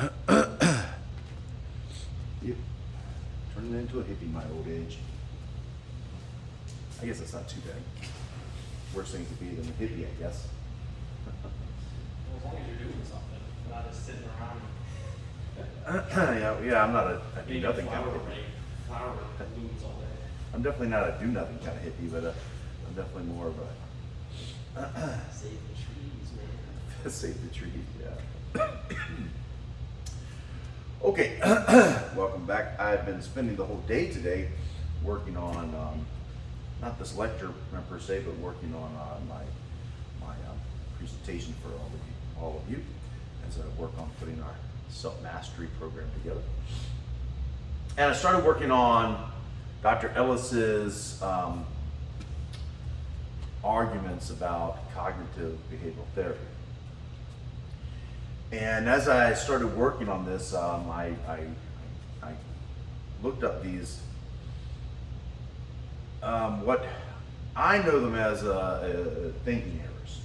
Yep. Turning into a hippie my old age. I guess that's not too bad. Worse thing to be than a hippie, I guess. Well, as long as you're doing something, not just sitting around. Yeah, I'm not a do Being nothing a kind of flower hippie. flower blooms all day. I'm definitely not a do nothing kind of hippie, but I'm definitely more of a Save the trees, man. save the trees. Yeah. Okay, welcome back. I've been spending the whole day today working on not this lecture per se, but working on my presentation for all of you as I work on putting our self-mastery program together. And I started working on Dr. Ellis's arguments about cognitive behavioral therapy. And as I started working on this, I looked up these, what I know them as thinking errors,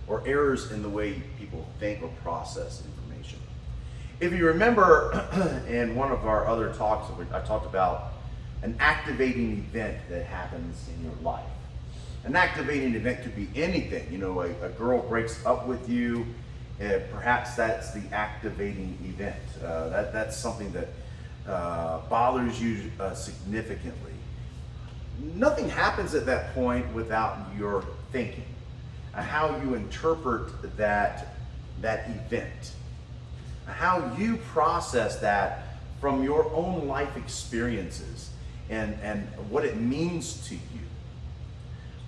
or errors in the way people think or process information. If you remember in one of our other talks, I talked about an activating event that happens in your life. An activating event could be anything. You know, a girl breaks up with you, perhaps that's the activating event. That's something that bothers you significantly. Nothing happens at that point without your thinking, how you interpret that event, how you process that from your own life experiences and what it means to you.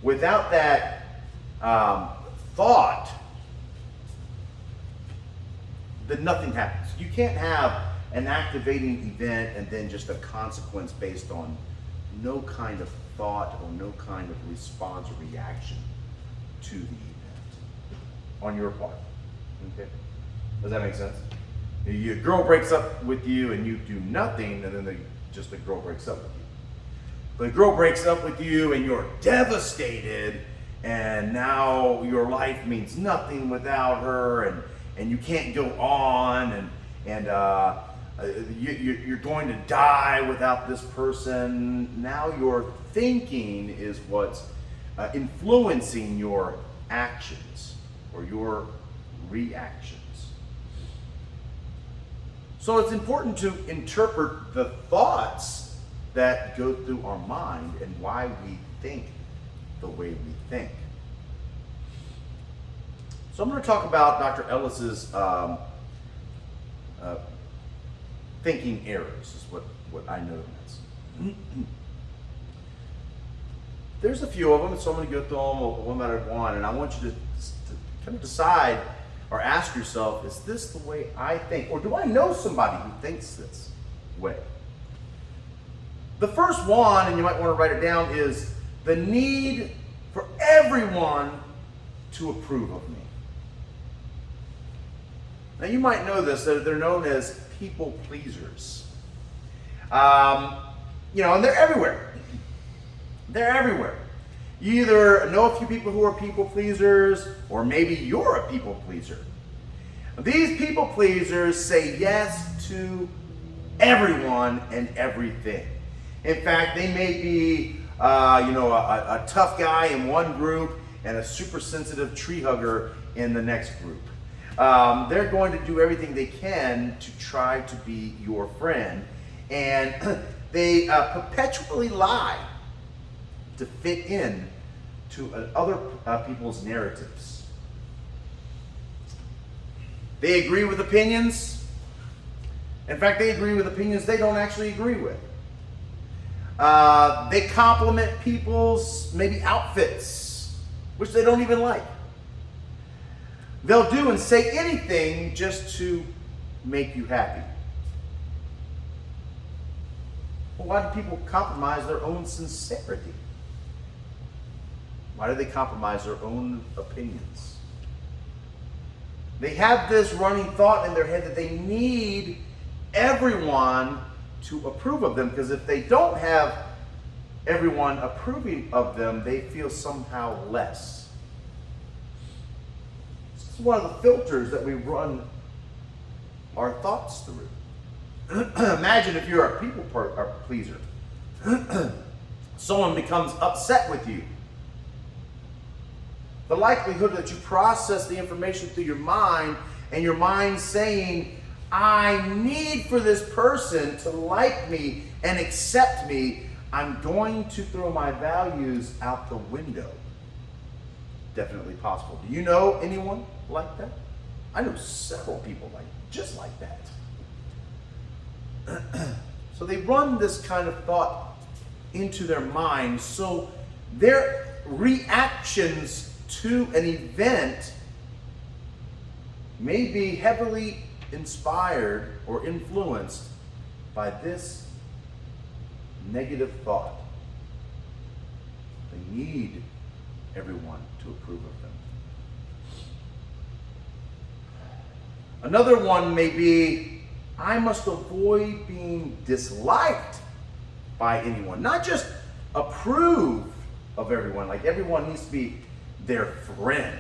Without that thought, then nothing happens. You can't have an activating event and then just a consequence based on no kind of thought or no kind of response or reaction to the event on your part. Okay? Does that make sense? Your girl breaks up with you and you do nothing, and then the girl breaks up with you. The girl breaks up with you and you're devastated, and now your life means nothing without her, and you can't go on, and you're going to die without this person. Now your thinking is what's influencing your actions or your reactions. So it's important to interpret the thoughts that go through our mind and why we think the way we think. So I'm going to talk about Dr. Ellis's thinking errors, is what I know them as. There's a few of them, so I'm going to go through them one at a time, and I want you to kind of decide or ask yourself, is this the way I think? Or do I know somebody who thinks this way? The first one, and you might want to write it down, is the need for everyone to approve of me. Now you might know this, they're known as people pleasers. And they're everywhere. They're everywhere. You either know a few people who are people pleasers, or maybe you're a people pleaser. These people pleasers say yes to everyone and everything. In fact, they may be, a tough guy in one group and a super sensitive tree hugger in the next group. They're going to do everything they can to try to be your friend, and they perpetually lie to fit in to other people's narratives. They agree with opinions. In fact, they agree with opinions they don't actually agree with. They compliment people's maybe outfits, which they don't even like. They'll do and say anything just to make you happy. Well, why do people compromise their own sincerity? Why do they compromise their own opinions? They have this running thought in their head that they need everyone to approve of them, because if they don't have everyone approving of them, they feel somehow less. This is one of the filters that we run our thoughts through. Imagine if you're a people pleaser. Someone becomes upset with you. The likelihood that you process the information through your mind, and your mind saying, I need for this person to like me and accept me, I'm going to throw my values out the window. Definitely possible. Do you know anyone like that? I know several people just like that. So they run this kind of thought into their mind, so their reactions to an event may be heavily inspired or influenced by this negative thought. They need everyone to approve of them. Another one may be, I must avoid being disliked by anyone. Not just approved of everyone, like everyone needs to be their friend.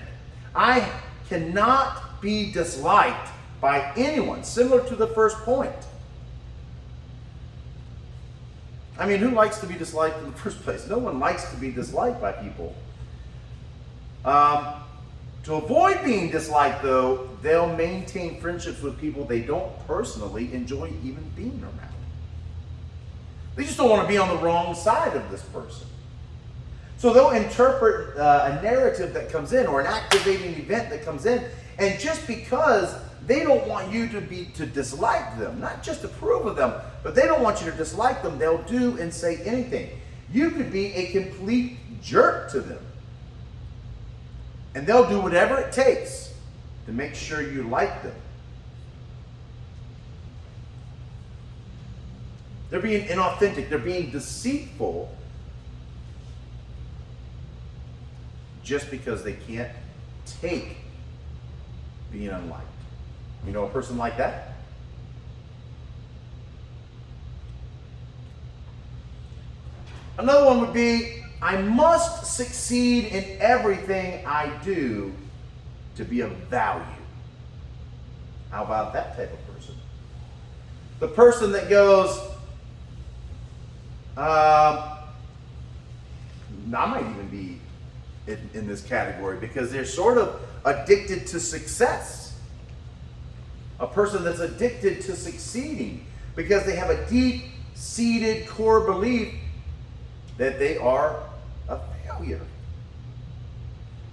I cannot be disliked by anyone, similar to the first point. I mean, who likes to be disliked in the first place? No one likes to be disliked by people. To avoid being disliked, though, they'll maintain friendships with people they don't personally enjoy even being around. They just don't want to be on the wrong side of this person. So they'll interpret a narrative that comes in or an activating event that comes in, and just because they don't want you to dislike them, not just approve of them, but they don't want you to dislike them, they'll do and say anything. You could be a complete jerk to them. And they'll do whatever it takes to make sure you like them. They're being inauthentic. They're being deceitful just because they can't take being unliked. You know a person like that? Another one would be, I must succeed in everything I do to be of value. How about that type of person? The person that goes, I might even be in this category because they're sort of addicted to success. A person that's addicted to succeeding because they have a deep-seated core belief that they are a failure.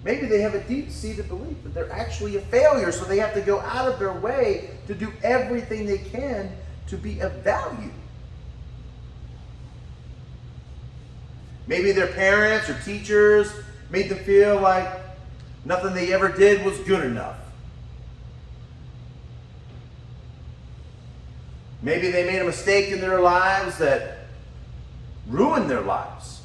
Maybe they have a deep-seated belief that they're actually a failure, so they have to go out of their way to do everything they can to be of value. Maybe their parents or teachers made them feel like nothing they ever did was good enough. Maybe they made a mistake in their lives that ruined their lives.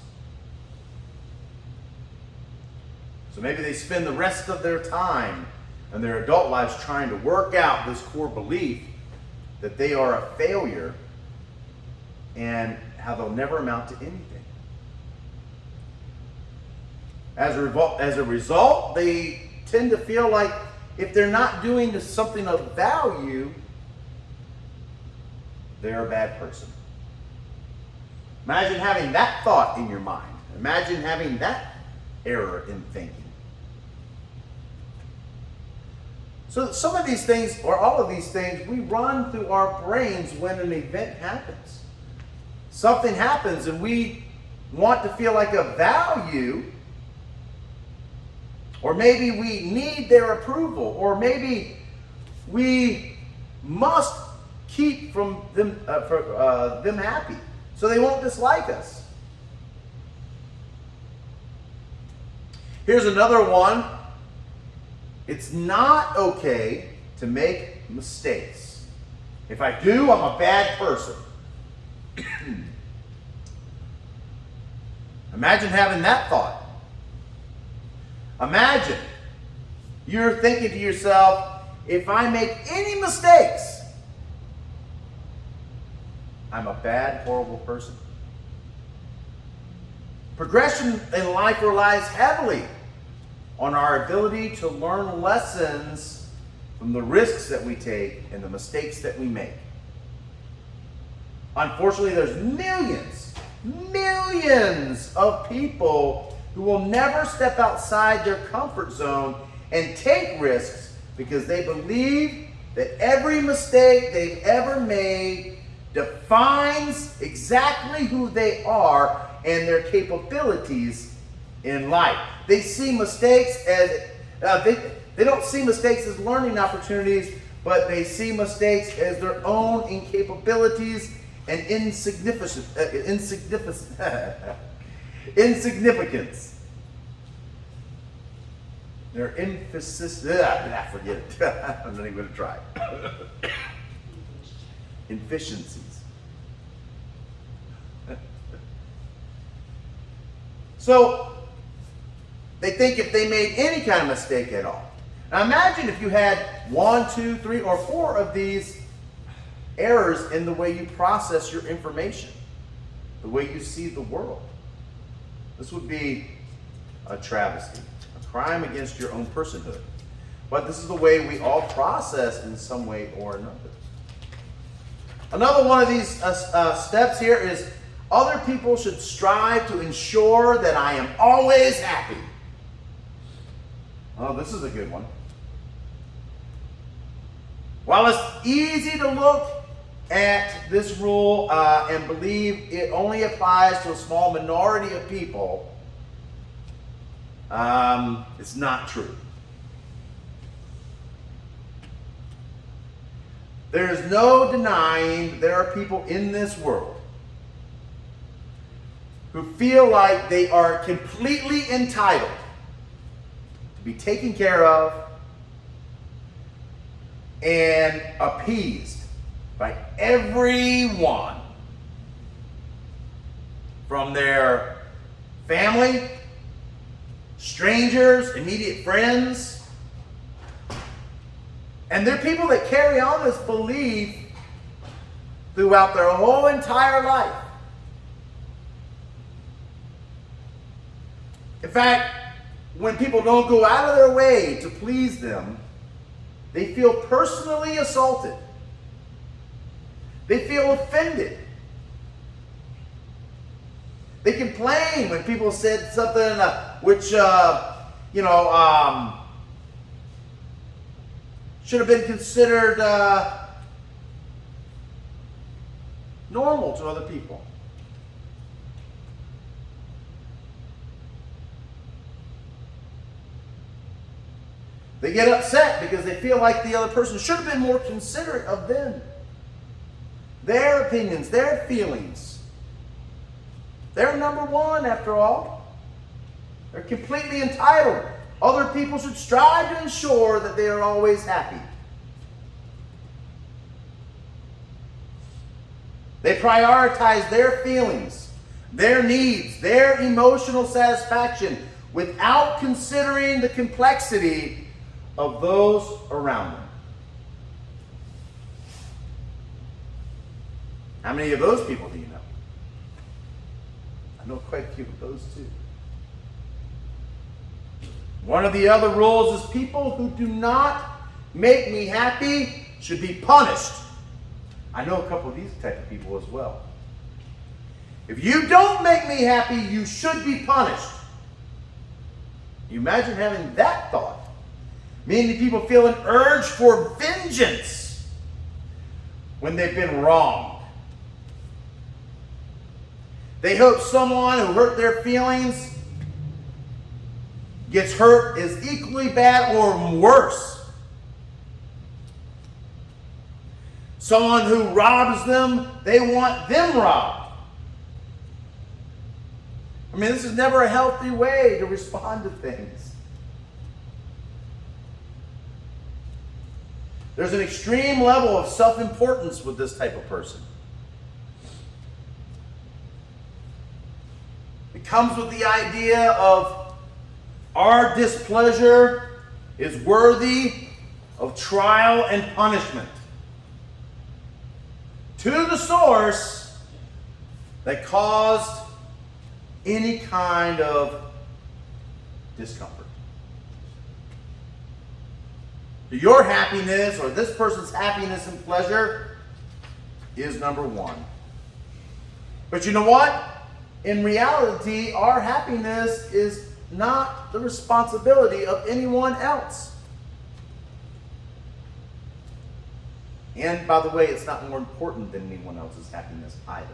So maybe they spend the rest of their time in their adult lives trying to work out this core belief that they are a failure and how they'll never amount to anything. As a result, they tend to feel like if they're not doing something of value, they're a bad person. Imagine having that thought in your mind. Imagine having that error in thinking. So some of these things, or all of these things, we run through our brains when an event happens. Something happens and we want to feel like a value, or maybe we need their approval, or maybe we must keep from them them happy, so they won't dislike us. Here's another one. It's not okay to make mistakes. If I do, I'm a bad person. Imagine having that thought. Imagine you're thinking to yourself, if I make any mistakes, I'm a bad, horrible person. Progression in life relies heavily on our ability to learn lessons from the risks that we take and the mistakes that we make. Unfortunately, there's millions of people who will never step outside their comfort zone and take risks because they believe that every mistake they've ever made defines exactly who they are and their capabilities in life. They see mistakes as, they don't see mistakes as learning opportunities, but they see mistakes as their own incapabilities and insignificance. Their emphasis, forget it. I'm not even going to try. Inefficiencies. So, they think if they made any kind of mistake at all. Now imagine if you had 1, 2, 3, or 4 of these errors in the way you process your information, the way you see the world. This would be a travesty, a crime against your own personhood. But this is the way we all process in some way or another. Another one of these steps here is other people should strive to ensure that I am always happy. Oh, this is a good one. While it's easy to look at this rule and believe it only applies to a small minority of people, it's not true. There is no denying there are people in this world who feel like they are completely entitled to be taken care of and appeased by everyone, from their family, strangers, immediate friends. And they're people that carry on this belief throughout their whole entire life. In fact, when people don't go out of their way to please them, they feel personally assaulted. They feel offended. They complain when people said something which, should have been considered normal to other people. They get upset because they feel like the other person should have been more considerate of them, their opinions, their feelings. They're number one, after all. They're completely entitled. Other people should strive to ensure that they are always happy. They prioritize their feelings, their needs, their emotional satisfaction without considering the complexity of those around them. How many of those people do you know? I know quite a few of those too. One of the other rules is people who do not make me happy should be punished. I know a couple of these type of people as well. If you don't make me happy, you should be punished. You imagine having that thought. Many people feel an urge for vengeance when they've been wronged. They hope someone who hurt their feelings gets hurt as equally bad or worse. Someone who robs them, they want them robbed. I mean, this is never a healthy way to respond to things. There's an extreme level of self-importance with this type of person. It comes with the idea of our displeasure is worthy of trial and punishment to the source that caused any kind of discomfort. your happiness or this person's happiness and pleasure is number one. But you know what? In reality, our happiness is not the responsibility of anyone else. And by the way, it's not more important than anyone else's happiness either.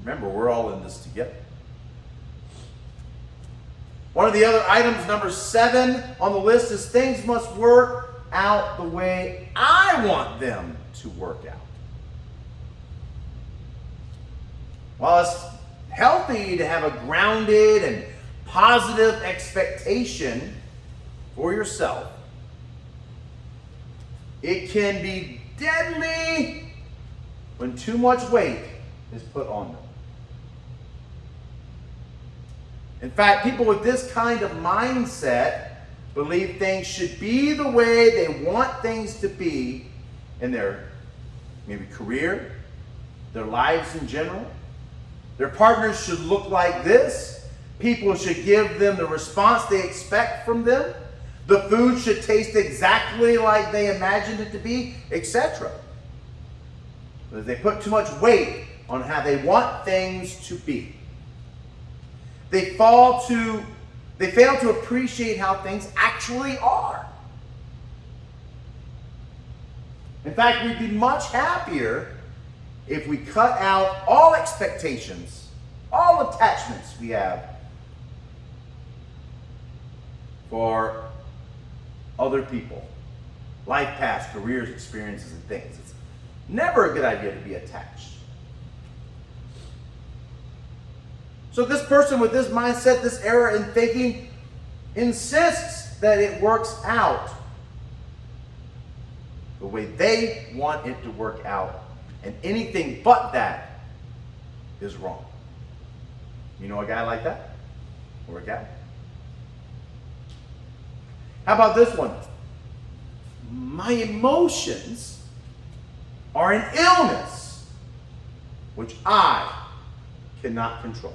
Remember, we're all in this together. One of the other items, number 7 on the list, is things must work out the way I want them to work out. While it's healthy to have a grounded and positive expectation for yourself, it can be deadly when too much weight is put on them. In fact, people with this kind of mindset believe things should be the way they want things to be in their maybe career, their lives in general. Their partners should look like this. People should give them the response they expect from them. The food should taste exactly like they imagined it to be, etc. But they put too much weight on how they want things to be. They fail to appreciate how things actually are. In fact, we'd be much happier if we cut out all expectations, all attachments we have for other people, life paths, careers, experiences, and things. It's never a good idea to be attached. So this person with this mindset, this error in thinking, insists that it works out the way they want it to work out. And anything but that is wrong. You know a guy like that? Or a gal? How about this one? My emotions are an illness which I cannot control.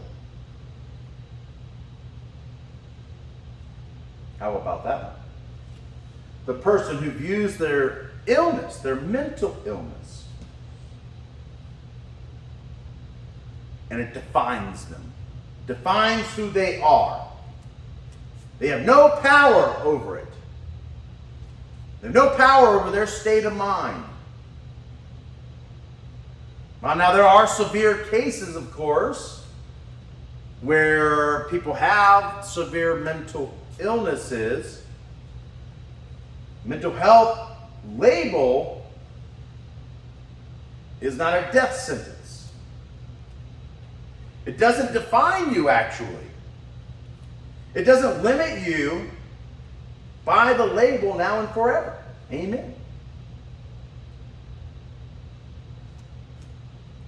How about that one? The person who views their illness, their mental illness, and it defines them, defines who they are. They have no power over it. They have no power over their state of mind. Well, now there are severe cases, of course, where people have severe mental illnesses. Mental health label is not a death sentence. It doesn't define you, actually. It doesn't limit you by the label now and forever. Amen.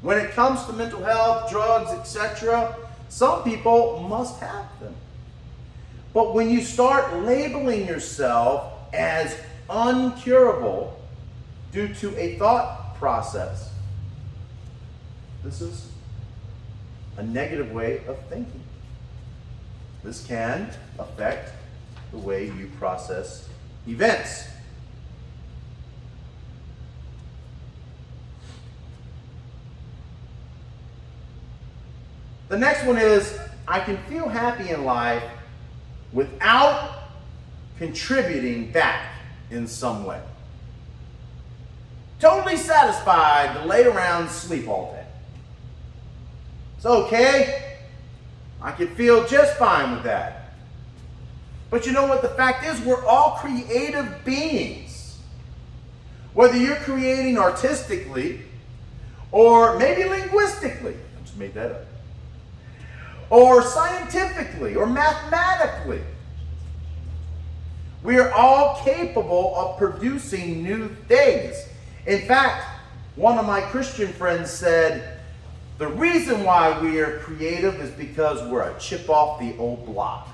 When it comes to mental health, drugs, etc., some people must have them. But when you start labeling yourself as uncurable due to a thought process, this is a negative way of thinking. This can affect the way you process events. The next one is, I can feel happy in life without contributing back in some way. Totally satisfied to lay around and sleep all day. It's okay. I can feel just fine with that. But you know what the fact is? We're all creative beings. Whether you're creating artistically or maybe linguistically, I just made that up, or scientifically or mathematically, we are all capable of producing new things. In fact, one of my Christian friends said, the reason why we are creative is because we're a chip off the old block.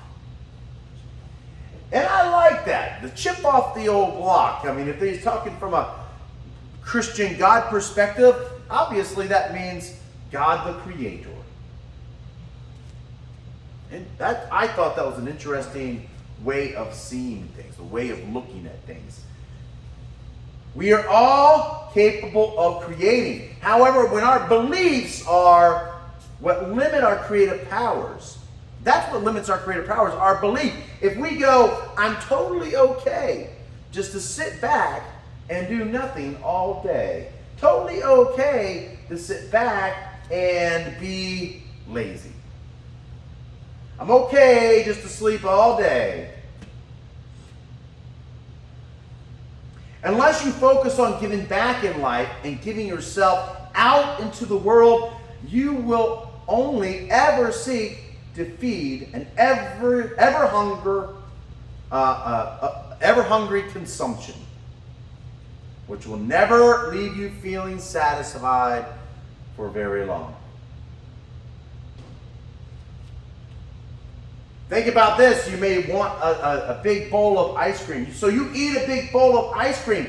And I like that, the chip off the old block. I mean, if he's talking from a Christian God perspective, obviously that means God the Creator. And that, I thought that was an interesting way of seeing things, the way of looking at things. We are all capable of creating. However, when our beliefs are what limit our creative powers, that's what limits our creative powers, our belief. If we go, I'm totally okay just to sit back and do nothing all day. Totally okay to sit back and be lazy. I'm okay just to sleep all day. Unless you focus on giving back in life and giving yourself out into the world, you will only ever seek to feed an ever hungry consumption, which will never leave you feeling satisfied for very long. Think about this. You may want a big bowl of ice cream. So you eat a big bowl of ice cream.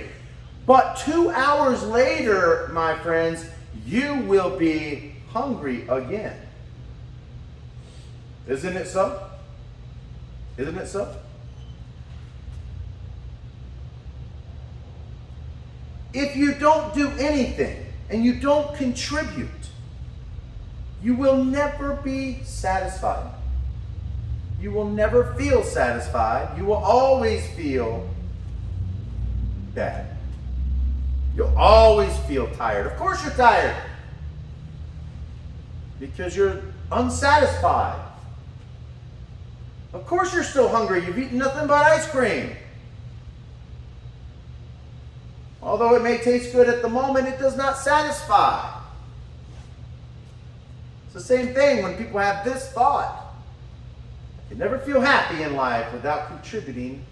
But 2 hours later, my friends, you will be hungry again. Isn't it so? Isn't it so? If you don't do anything and you don't contribute, you will never be satisfied. You will never feel satisfied. You will always feel bad. You'll always feel tired. Of course you're tired, because you're unsatisfied. Of course you're still hungry. You've eaten nothing but ice cream. Although it may taste good at the moment, it does not satisfy. It's the same thing when people have this thought. You never feel happy in life without contributing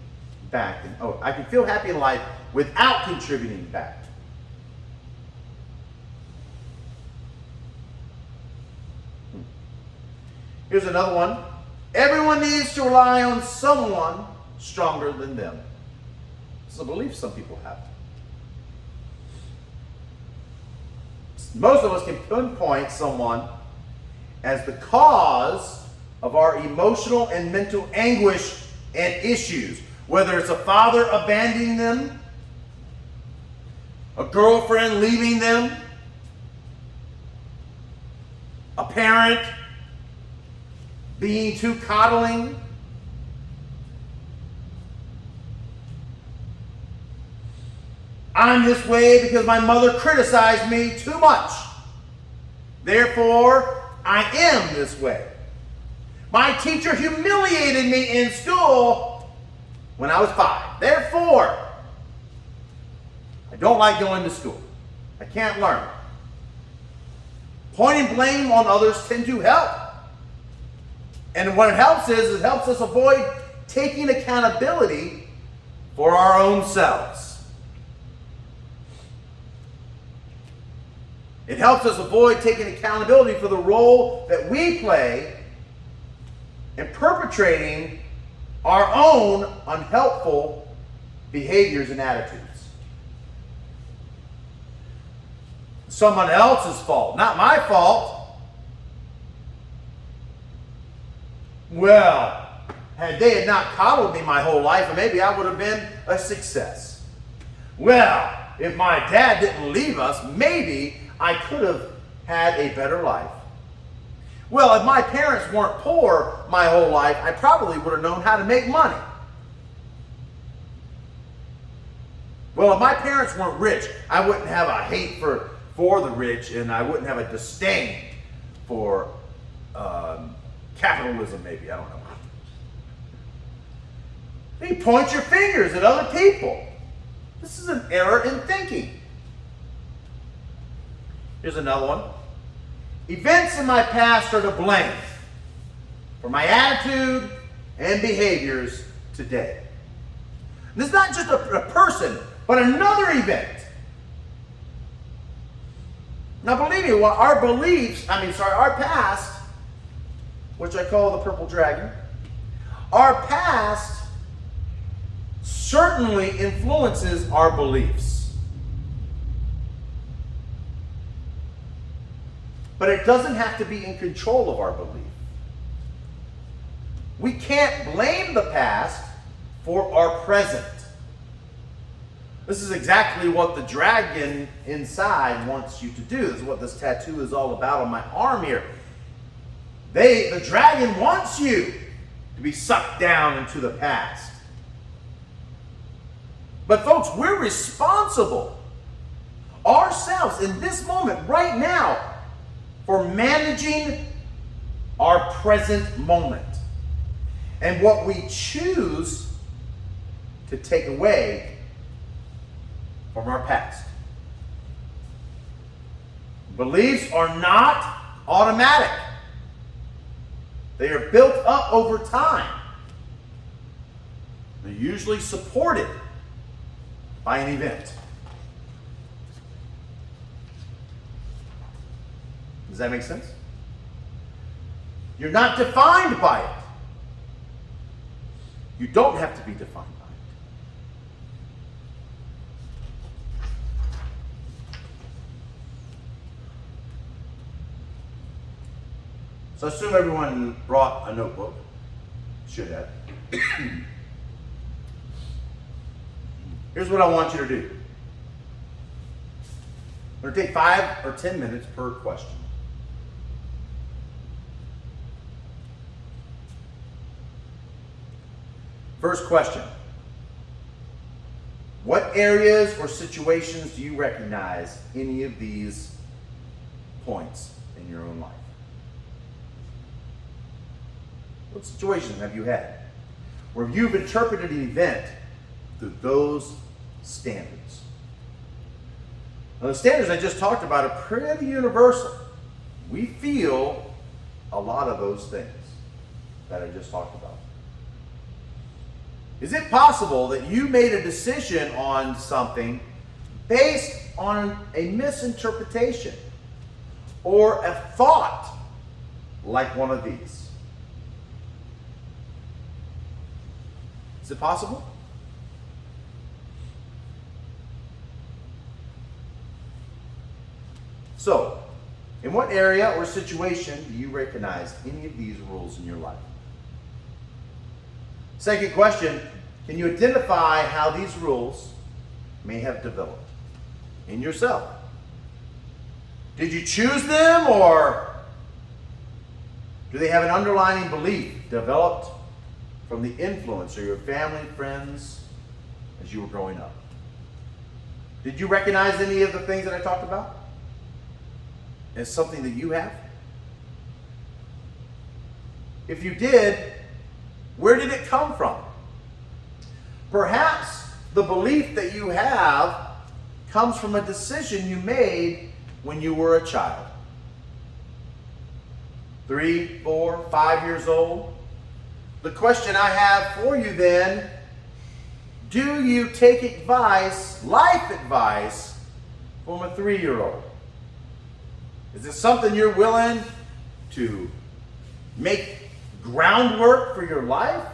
back. I can feel happy in life without contributing back. Here's another one. Everyone needs to rely on someone stronger than them. It's a belief some people have. Most of us can pinpoint someone as the cause of our emotional and mental anguish and issues. Whether it's a father abandoning them, a girlfriend leaving them, a parent being too coddling, I'm this way because my mother criticized me too much. Therefore, I am this way. My teacher humiliated me in school when I was 5. Therefore, I don't like going to school. I can't learn. Pointing blame on others tend to help. And what it helps is, it helps us avoid taking accountability for our own selves. It helps us avoid taking accountability for the role that we play in perpetrating our own unhelpful behaviors and attitudes. Someone else's fault, not my fault. Well, had they not coddled me my whole life, maybe I would have been a success. Well, if my dad didn't leave us, maybe I could have had a better life. Well, if my parents weren't poor my whole life, I probably would have known how to make money. Well, if my parents weren't rich, I wouldn't have a hate for the rich, and I wouldn't have a disdain for capitalism, maybe. I don't know. You point your fingers at other people. This is an error in thinking. Here's another one. Events in my past are to blame for my attitude and behaviors today. And this is not just a person, but another event. Now believe me, our past, which I call the purple dragon, our past certainly influences our beliefs. But it doesn't have to be in control of our belief. We can't blame the past for our present. This is exactly what the dragon inside wants you to do. This is what this tattoo is all about on my arm here. The dragon wants you to be sucked down into the past. But folks, we're responsible ourselves in this moment, right now, for managing our present moment and what we choose to take away from our past. Beliefs are not automatic. They are built up over time. They're usually supported by an event. Does that make sense? You're not defined by it. You don't have to be defined by it. So I assume everyone brought a notebook. Should have. Here's what I want you to do. We're going to take 5 or 10 minutes per question. First question. What areas or situations do you recognize any of these points in your own life? What situations have you had where you've interpreted an event through those standards? Now, the standards I just talked about are pretty universal. We feel a lot of those things that I just talked about. Is it possible that you made a decision on something based on a misinterpretation or a thought like one of these? Is it possible? So, in what area or situation do you recognize any of these rules in your life? Second question, can you identify how these rules may have developed in yourself? Did you choose them, or do they have an underlying belief developed from the influence of your family, friends, as you were growing up? Did you recognize any of the things that I talked about as something that you have? If you did, where did it come from? Perhaps the belief that you have comes from a decision you made when you were a child. 3, 4, 5 years old. The question I have for you then, do you take advice, life advice, from a 3-year-old? Is it something you're willing to make groundwork for your life?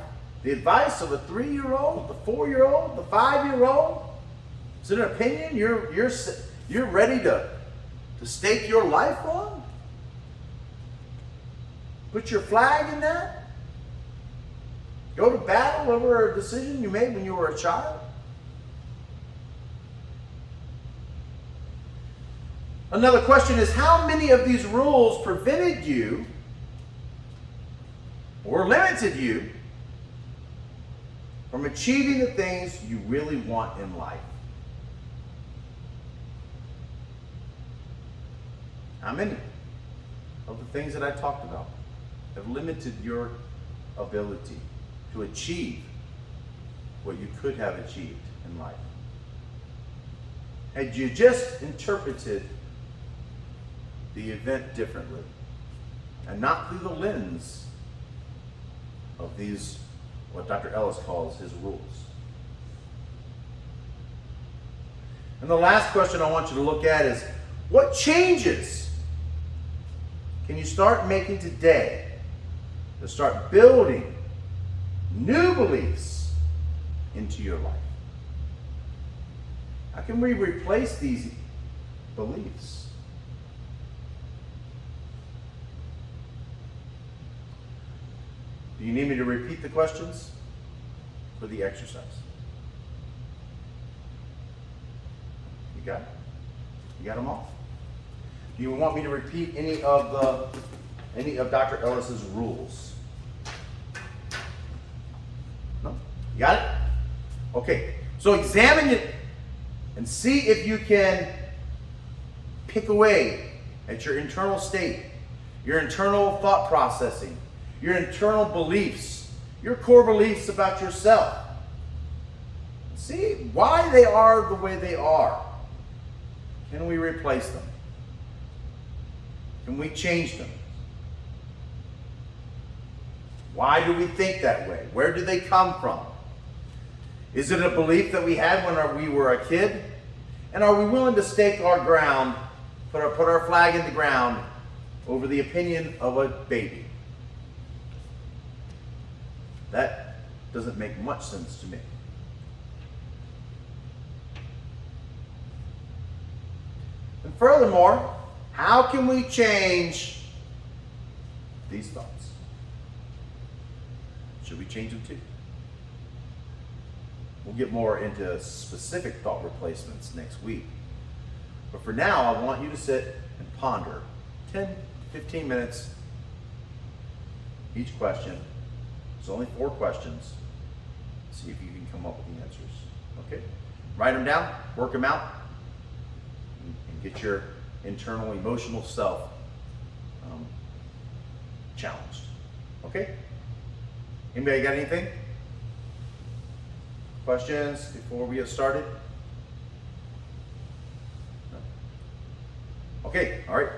The advice of a 3-year-old, the 4-year-old, the 5-year-old? Is it an opinion you're ready to stake your life on? Put your flag in that? Go to battle over a decision you made when you were a child? Another question is, how many of these rules prevented you or limited you from achieving the things you really want in life? How many of the things that I talked about have limited your ability to achieve what you could have achieved in life? Had you just interpreted the event differently and not through the lens of these, what Dr. Ellis calls his rules? And the last question I want you to look at is, what changes can you start making today to start building new beliefs into your life? How can we replace these beliefs? Do you need me to repeat the questions? for the exercise? You got it? You got them all? Do you want me to repeat any of Dr. Ellis's rules? No? You got it? Okay. So examine it and see if you can pick away at your internal state, your internal thought processing, your internal beliefs, your core beliefs about yourself. See why they are the way they are. Can we replace them? Can we change them? Why do we think that way? Where do they come from? Is it a belief that we had when we were a kid? And are we willing to stake our ground, put our flag in the ground over the opinion of a baby? That doesn't make much sense to me. And furthermore, how can we change these thoughts? Should we change them too? We'll get more into specific thought replacements next week. But for now, I want you to sit and ponder 10, 15 minutes each question. It's only 4 questions. See if you can come up with the answers. Okay? Write them down, work them out, and get your internal emotional self challenged. Okay? Anybody got anything? Questions before we get started? No? Okay, all right.